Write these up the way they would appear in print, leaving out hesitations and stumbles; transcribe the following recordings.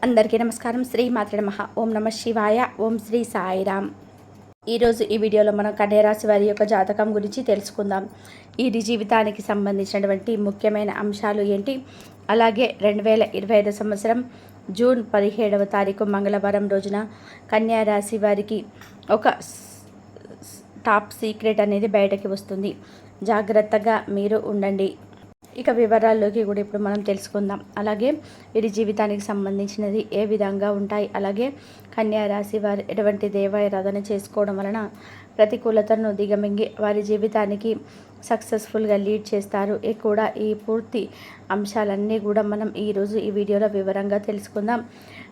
అందరికీ నమస్కారం. శ్రీ మాత్రే నమః. ఓం నమ శివాయ. ఓం శ్రీ సాయిరామ్. ఈరోజు ఈ వీడియోలో మనం కన్యారాశి వారి యొక్క జాతకం గురించి తెలుసుకుందాం. వీరి జీవితానికి సంబంధించినటువంటి ముఖ్యమైన అంశాలు ఏంటి, అలాగే 2025 సంవత్సరం జూన్ 17వ తారీఖు మంగళవారం రోజున కన్యారాశి వారికి ఒక టాప్ సీక్రెట్ అనేది బయటకి వస్తుంది. జాగ్రత్తగా మీరు ఉండండి. ఇక వివరాల్లోకి కూడా ఇప్పుడు మనం తెలుసుకుందాం. అలాగే వీరి జీవితానికి సంబంధించినది ఏ విధంగా ఉంటాయి, అలాగే కన్యా రాశి వారు ఎటువంటి దేవారాధన చేసుకోవడం వలన ప్రతికూలతను దిగమింగి వారి జీవితానికి సక్సెస్ఫుల్గా లీడ్ చేస్తారు. కూడా ఈ పూర్తి అంశాలన్నీ కూడా మనం ఈరోజు ఈ వీడియోలో వివరంగా తెలుసుకుందాం.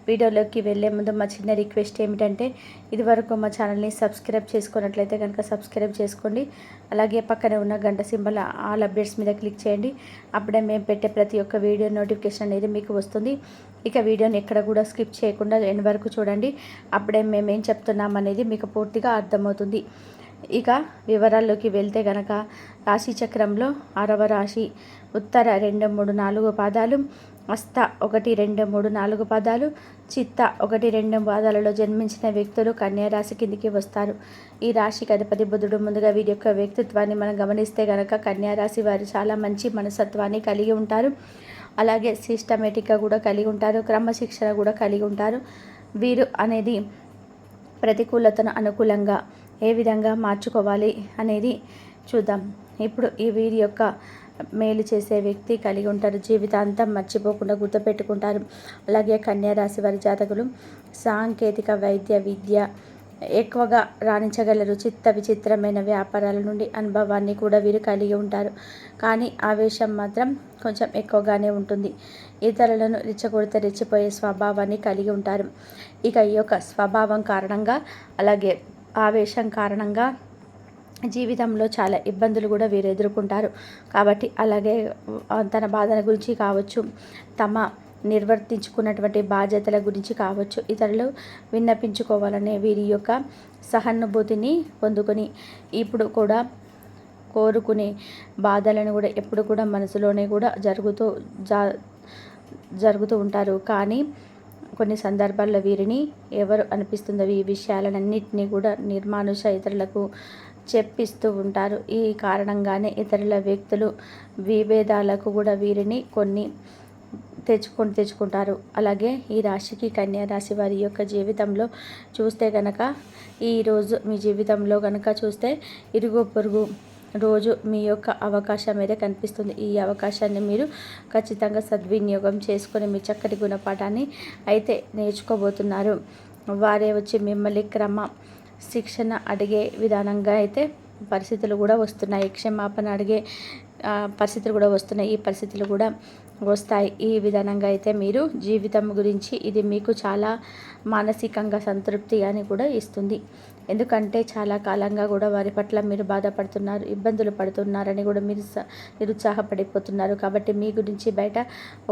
వీడియోలోకి వెళ్ళే ముందు మా చిన్న రిక్వెస్ట్ ఏమిటంటే, ఇదివరకు మా ఛానల్ని సబ్స్క్రైబ్ చేసుకున్నట్లయితే కనుక సబ్స్క్రైబ్ చేసుకోండి. అలాగే పక్కనే ఉన్న గంట సింబల్ ఆల్ అప్డేట్స్ మీద క్లిక్ చేయండి. అప్పుడే మేము పెట్టే ప్రతి ఒక్క వీడియో నోటిఫికేషన్ అనేది మీకు వస్తుంది. ఇక వీడియోని ఎక్కడ కూడా స్కిప్ చేయకుండా ఎండ్ వరకు చూడండి. అప్పుడే మేమేం చెప్తున్నాం అనేది మీకు పూర్తిగా అర్థమవుతుంది. ఇక వివరాల్లోకి వెళ్తే గనక రాశి చక్రంలో 6వ రాశి ఉత్తర 2, 3, 4 పాదాలు, హస్త 1, 2, 3, 4 పాదాలు, చిత్త 1, 2 పాదాలలో జన్మించిన వ్యక్తులు కన్యా రాశి కిందికి వస్తారు. ఈ రాశికి అధిపతి బుధుడు. ముందుగా వీరి యొక్క వ్యక్తిత్వాన్ని మనం గమనిస్తే గనక కన్యా రాశి వారు చాలా మంచి మనస్తత్వాన్ని కలిగి ఉంటారు. అలాగే సిస్టమేటిక్గా కూడా కలిగి ఉంటారు, క్రమశిక్షణ కూడా కలిగి ఉంటారు. వీరు అనేది ప్రతికూలతను అనుకూలంగా ఏ విధంగా మార్చుకోవాలి అనేది చూద్దాం. ఇప్పుడు ఈ వీరి యొక్క మేలు చేసే వ్యక్తి కలిగి ఉంటారు, జీవితాంతం మర్చిపోకుండా గుర్తుపెట్టుకుంటారు. అలాగే కన్యా రాశి వారి జాతకులు సాంకేతిక, వైద్య, విద్య ఎక్కువగా రాణించగలరు. విచిత్రమైన వ్యాపారాల నుండి అనుభవాన్ని కూడా వీరు కలిగి ఉంటారు. కానీ ఆవేశం మాత్రం కొంచెం ఎక్కువగానే ఉంటుంది. ఇతరులను రెచ్చగొడితే రెచ్చిపోయే స్వభావాన్ని కలిగి ఉంటారు. ఇక ఈ యొక్క స్వభావం కారణంగా, అలాగే ఆవేశం కారణంగా జీవితంలో చాలా ఇబ్బందులు కూడా వీరు ఎదుర్కొంటారు. కాబట్టి అలాగే తన బాధల గురించి కావచ్చు, తమ నిర్వర్తించుకున్నటువంటి బాధ్యతల గురించి కావచ్చు, ఇతరులు విన్నపించుకోవాలనే వీరి యొక్క సహానుభూతిని పొందుకొని ఇప్పుడు కూడా కోరుకునే బాధలను కూడా ఎప్పుడు కూడా మనసులోనే కూడా జరుగుతూ ఉంటారు. కానీ కొన్ని సందర్భాల్లో వీరిని ఎవరు అనిపిస్తుందో ఈ విషయాలన్నింటినీ కూడా నిర్మానుష ఇతరులకు చెప్పిస్తూ ఉంటారు. ఈ కారణంగానే ఇతరుల వ్యక్తులు విభేదాలకు కూడా వీరిని కొన్ని తెచ్చుకుంటారు. అలాగే ఈ రాశికి కన్యా రాశి వారి యొక్క జీవితంలో చూస్తే కనుక, ఈరోజు మీ జీవితంలో కనుక చూస్తే ఇరుగు పొరుగు రోజు మీ యొక్క అవకాశం అయితే కనిపిస్తుంది. ఈ అవకాశాన్ని మీరు ఖచ్చితంగా సద్వినియోగం చేసుకొని మీ చక్కటి గుణపాఠాన్ని అయితే నేర్చుకోబోతున్నారు. వారే వచ్చి మిమ్మల్ని శిక్షణ అడిగే విధానంగా అయితే పరిస్థితులు కూడా వస్తున్నాయి. క్షమాపణ అడిగే పరిస్థితులు కూడా వస్తున్నాయి. ఈ పరిస్థితులు కూడా వస్తాయి. ఈ విధానంగా అయితే మీరు జీవితం గురించి ఇది మీకు చాలా మానసికంగా సంతృప్తి అని కూడా ఇస్తుంది. ఎందుకంటే చాలా కాలంగా కూడా వారి పట్ల మీరు బాధపడుతున్నారు, ఇబ్బందులు పడుతున్నారని కూడా మీరు నిరుత్సాహపడిపోతున్నారు. కాబట్టి మీ గురించి బయట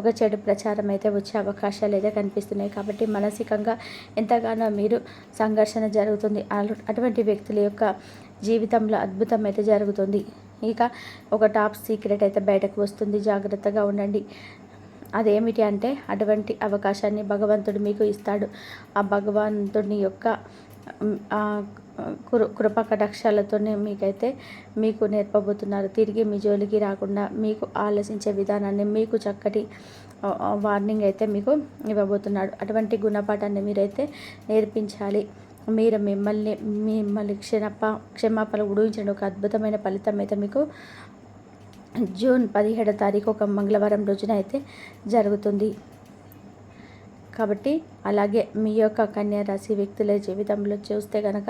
ఒక చెడు ప్రచారం అయితే వచ్చే అవకాశాలు అయితే కనిపిస్తున్నాయి. కాబట్టి మానసికంగా ఎంతగానో మీరు సంఘర్షణ జరుగుతుంది. అటువంటి వ్యక్తుల యొక్క జీవితంలో అద్భుతం అయితే జరుగుతుంది. ఇక ఒక టాప్ సీక్రెట్ అయితే బయటకు వస్తుంది, జాగ్రత్తగా ఉండండి. అదేమిటి అంటే, అటువంటి అవకాశాన్ని భగవంతుడు మీకు ఇస్తాడు. ఆ భగవంతుని యొక్క కృపా కటాక్షాలతోనే మీకు నేర్పబోతున్నారు. తిరిగి మీ జోలికి రాకుండా మీకు ఆలోచించే విధానాన్ని, మీకు చక్కటి వార్నింగ్ అయితే మీకు ఇవ్వబోతున్నాడు. అటువంటి గుణపాఠాన్ని మీరైతే నేర్పించాలి. మీరు మిమ్మల్ని క్షమాపణ ఊహించండి. ఒక అద్భుతమైన ఫలితం అయితే మీకు జూన్ 17వ తారీఖు ఒక మంగళవారం రోజున అయితే జరుగుతుంది. కాబట్టి అలాగే మీ యొక్క కన్యా రాశి వ్యక్తుల జీవితంలో చూస్తే కనుక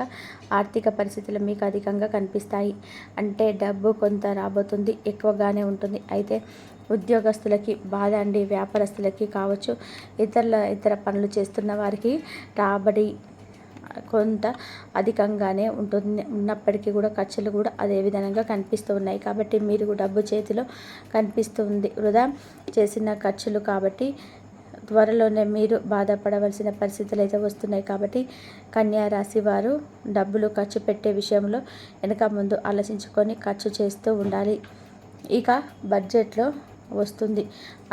ఆర్థిక పరిస్థితులు మీకు అధికంగా కనిపిస్తాయి. అంటే డబ్బు కొంత రాబోతుంది, ఎక్కువగానే ఉంటుంది. అయితే ఉద్యోగస్తులకి బాధ అండి, వ్యాపారస్తులకి కావచ్చు, ఇతర పనులు చేస్తున్న వారికి రాబడి కొంత అధికంగానే ఉన్నప్పటికీ కూడా ఖర్చులు కూడా అదే విధంగా కనిపిస్తూ ఉన్నాయి. కాబట్టి మీరు డబ్బు చేతిలో కనిపిస్తుంది, వృధా చేసిన ఖర్చులు. కాబట్టి త్వరలోనే మీరు బాధపడవలసిన పరిస్థితులు అయితే వస్తున్నాయి. కాబట్టి కన్యా రాశి వారు డబ్బులు ఖర్చు పెట్టే విషయంలో వెనక ముందు ఆలోచించుకొని ఖర్చు చేస్తూ ఉండాలి. ఇక బడ్జెట్లో వస్తుంది.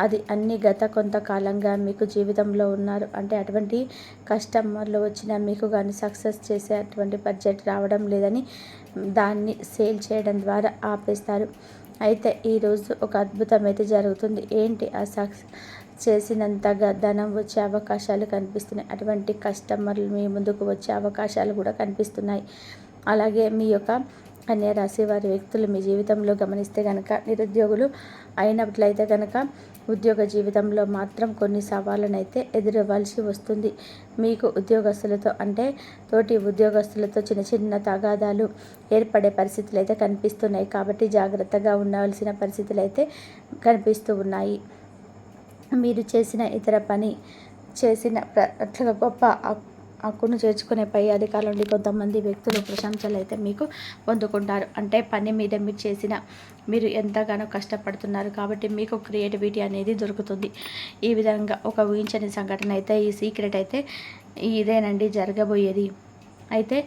అది అన్ని గత కొంతకాలంగా మీకు జీవితంలో ఉన్నారు అంటే అటువంటి కస్టమర్లు వచ్చినా మీకు కానీ సక్సెస్ చేసే అటువంటి బడ్జెట్ రావడం లేదని దాన్ని సేల్ చేయడం ద్వారా ఆపేస్తారు. అయితే ఈరోజు ఒక అద్భుతం అయితే జరుగుతుంది. ఏంటి ఆ చేసినంతగా ధనం వచ్చే అవకాశాలు కనిపిస్తున్నాయి. అటువంటి కస్టమర్లు మీ ముందుకు వచ్చే అవకాశాలు కూడా కనిపిస్తున్నాయి. అలాగే మీ యొక్క కన్యా రాశి వారి వ్యక్తులు మీ జీవితంలో గమనిస్తే కనుక నిరుద్యోగులు అయినట్లయితే కనుక ఉద్యోగ జీవితంలో మాత్రం కొన్ని సవాళ్ళను అయితే ఎదురవ్వాల్సి వస్తుంది. మీకు ఉద్యోగస్తులతో అంటే తోటి ఉద్యోగస్తులతో చిన్న చిన్న తగాదాలు ఏర్పడే పరిస్థితులు అయితే కనిపిస్తున్నాయి. కాబట్టి జాగ్రత్తగా ఉండవలసిన పరిస్థితులు అయితే కనిపిస్తూ ఉన్నాయి. మీరు చేసిన ఇతర పని చేసిన అట్లా గొప్ప హక్కును చేర్చుకునే పై అధికారుల నుండి కొంతమంది వ్యక్తులు ప్రశంసలు అయితే మీకు పొందుకుంటారు. అంటే పని మీద మీరు ఎంతగానో కష్టపడుతున్నారు కాబట్టి మీకు క్రియేటివిటీ అనేది దొరుకుతుంది. ఈ విధంగా ఒక ఊహించని సంఘటన అయితే ఈ సీక్రెట్ అయితే ఇదేనండి జరగబోయేది. అయితే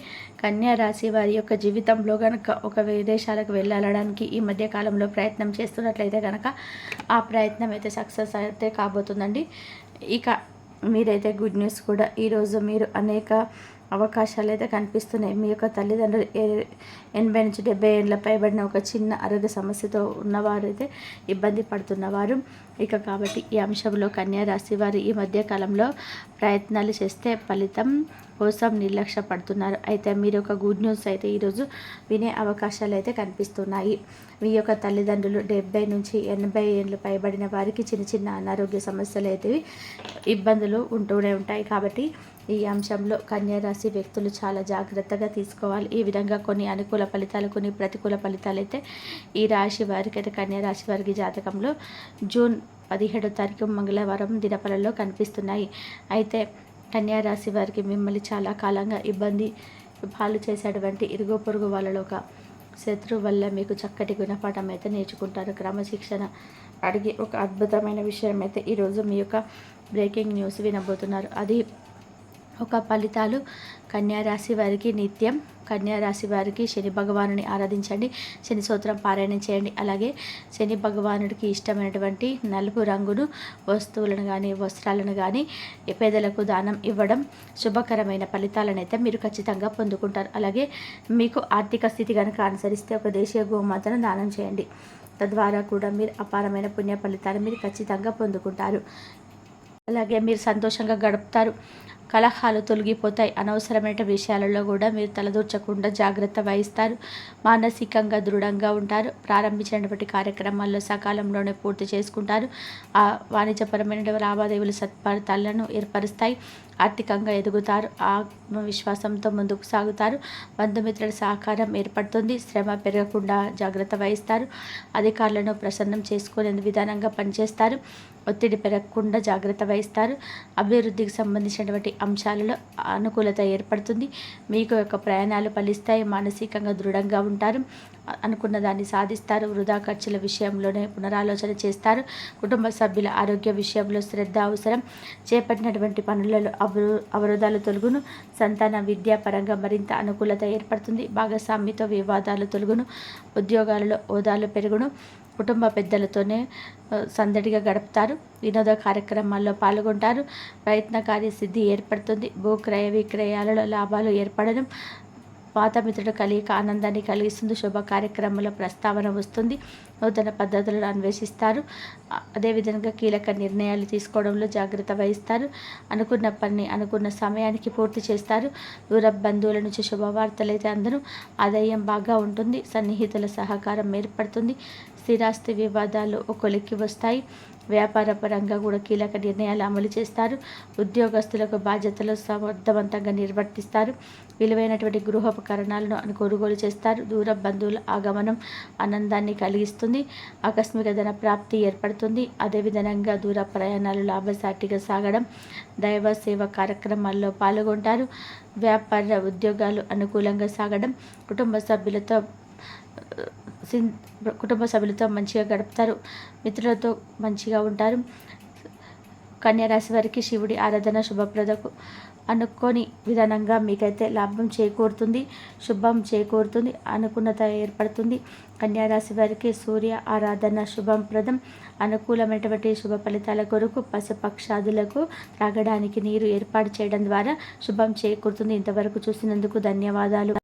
కన్యా రాశి వారి యొక్క జీవితంలో కనుక ఒక విదేశాలకు వెళ్ళడానికి ఈ మధ్య కాలంలో ప్రయత్నం చేస్తున్నట్లయితే కనుక ఆ ప్రయత్నం అయితే సక్సెస్ అయితే కాబోతుందండి. ఇక మీరైతే గుడ్ న్యూస్ కూడా ఈరోజు మీరు అనేక అవకాశాలు అయితే కనిపిస్తున్నాయి. మీ యొక్క తల్లిదండ్రులు 80 నుంచి 70 ఏళ్ళ పైబడిన ఒక చిన్న ఆరోగ్య సమస్యతో ఉన్నవారు అయితే ఇబ్బంది పడుతున్నవారు ఇక కాబట్టి ఈ అంశంలో కన్యా రాశి వారు ఈ మధ్య కాలంలో ప్రయత్నాలు చేస్తే ఫలితం కోసం నిర్లక్ష్య పడుతున్నారు. అయితే మీరు ఒక గుడ్ న్యూస్ అయితే ఈరోజు వినే అవకాశాలు అయితే కనిపిస్తున్నాయి. మీ యొక్క తల్లిదండ్రులు 70 నుంచి 80 ఏళ్ళు పైబడిన వారికి చిన్న చిన్న అనారోగ్య సమస్యలు అయితే ఇబ్బందులు ఉంటూనే ఉంటాయి. కాబట్టి ఈ అంశంలో కన్యా రాశి వ్యక్తులు చాలా జాగ్రత్తగా తీసుకోవాలి. ఈ విధంగా కొన్ని అనుకూల ఫలితాలు కొన్ని ప్రతికూల ఫలితాలు అయితే ఈ రాశి వారికి అయితే కన్యా రాశి వారికి జాతకంలో జూన్ 17వ తారీఖు మంగళవారం దినఫలంలో కనిపిస్తున్నాయి. అయితే కన్యా రాశి వారికి మిమ్మల్ని చాలా కాలంగా ఇబ్బంది పాలు చేసేటువంటి ఇరుగు పొరుగు వాళ్ళలో ఒక శత్రువు వల్ల మీకు చక్కటి గుణపాఠం అయితే నేర్చుకుంటారు. క్రమశిక్షణ అడిగి ఒక అద్భుతమైన విషయం అయితే ఈరోజు మీ యొక్క బ్రేకింగ్ న్యూస్ వినబోతున్నారు. అది ఒక ఫలితాలు కన్యా రాశి వారికి నిత్యం కన్యా రాశి వారికి శని భగవానుని ఆరాధించండి. శని స్తోత్రం పారాయణం చేయండి. అలాగే శని భగవానుడికి ఇష్టమైనటువంటి నలుపు రంగును వస్తువులను కానీ వస్త్రాలను కానీ పేదలకు దానం ఇవ్వడం శుభకరమైన ఫలితాలను అయితే మీరు ఖచ్చితంగా పొందుకుంటారు. అలాగే మీకు ఆర్థిక స్థితి కనుక అనుసరిస్తే ఒక దేశీయ గోమాతను దానం చేయండి. తద్వారా కూడా మీరు అపారమైన పుణ్య ఫలితాలు మీరు ఖచ్చితంగా పొందుకుంటారు. అలాగే మీరు సంతోషంగా గడుపుతారు. కలహాలు తొలగిపోతాయి. అనవసరమైన విషయాలలో కూడా మీరు తలదూర్చకుండా జాగ్రత్త వహిస్తారు. మానసికంగా దృఢంగా ఉంటారు. ప్రారంభించినటువంటి కార్యక్రమాల్లో సకాలంలోనే పూర్తి చేసుకుంటారు. వాణిజ్యపరమైన లావాదేవీలు సత్ఫలితాలను ఏర్పరుస్తాయి. ఆర్థికంగా ఎదుగుతారు. ఆత్మవిశ్వాసంతో ముందుకు సాగుతారు. బంధుమిత్రుల సహకారం ఏర్పడుతుంది. శ్రమ పెరగకుండా జాగ్రత్త వహిస్తారు. అధికారులను ప్రసన్నం చేసుకునే విధానంగా పనిచేస్తారు. ఒత్తిడి పెరగకుండా జాగ్రత్త వహిస్తారు. అభివృద్ధికి సంబంధించినటువంటి అంశాలలో అనుకూలత ఏర్పడుతుంది. మీకు యొక్క ప్రయాణాలు ఫలిస్తాయి. మానసికంగా దృఢంగా ఉంటారు. అనుకున్న దాన్ని సాధిస్తారు. వృధా ఖర్చుల విషయంలోనే పునరాలోచన చేస్తారు. కుటుంబ సభ్యుల ఆరోగ్య విషయంలో శ్రద్ధ అవసరం. చేపట్టినటువంటి పనులలో అవరోధాలు తొలగును. సంతాన విద్యాపరంగా మరింత అనుకూలత ఏర్పడుతుంది. భాగస్వామితో వివాదాలు తొలగును. ఉద్యోగాలలో హోదాలు పెరుగును. కుటుంబ పెద్దలతోనే సందడిగా గడుపుతారు. వినోద కార్యక్రమాల్లో పాల్గొంటారు. ప్రయత్నకార్య సిద్ధి ఏర్పడుతుంది. భూ క్రయ విక్రయాలలో లాభాలు ఏర్పడడం. పాత మిత్రుల కలియిక ఆనందాన్ని కలిగిస్తుంది. శుభ కార్యక్రమాల ప్రస్తావన వస్తుంది. నూతన పద్ధతులను అన్వేషిస్తారు. అదేవిధంగా కీలక నిర్ణయాలు తీసుకోవడంలో జాగ్రత్త వహిస్తారు. అనుకున్న పని అనుకున్న సమయానికి పూర్తి చేస్తారు. దూర బంధువుల నుంచి శుభవార్తలు అయితే అందరూ ఆదాయం బాగా ఉంటుంది. సన్నిహితుల సహకారం ఏర్పడుతుంది. స్థిరాస్తి వివాదాలు కొలిక్కి వస్తాయి. వ్యాపార పరంగా కూడా కీలక నిర్ణయాలు అమలు చేస్తారు. ఉద్యోగస్తులకు బాధ్యతలు సమర్థవంతంగా నిర్వర్తిస్తారు. విలువైనటువంటి గృహోపకరణాలను కొనుగోలు చేస్తారు. దూర బంధువుల ఆగమనం ఆనందాన్ని కలిగిస్తుంది. ఆకస్మిక ధన ప్రాప్తి ఏర్పడుతుంది. అదేవిధంగా దూర ప్రయాణాలు లాభసాటిగా సాగడం. దైవ సేవ కార్యక్రమాల్లో పాల్గొంటారు. వ్యాపార ఉద్యోగాలు అనుకూలంగా సాగడం. కుటుంబ సభ్యులతో మంచిగా గడుపుతారు. మిత్రులతో మంచిగా ఉంటారు. కన్యా రాశి వారికి శివుడి ఆరాధన శుభప్రదకు అనుకోని విధానంగా మీకైతే లాభం చేకూరుతుంది, శుభం చేకూరుతుంది, అనుకూలత ఏర్పడుతుంది. కన్యా రాశి వారికి సూర్య ఆరాధన శుభం ప్రదం. అనుకూలమైనటువంటి శుభ ఫలితాల కొరకు పశుపక్షాదులకు త్రాగడానికి నీరు ఏర్పాటు చేయడం ద్వారా శుభం చేకూరుతుంది. ఇంతవరకు చూసినందుకు ధన్యవాదాలు.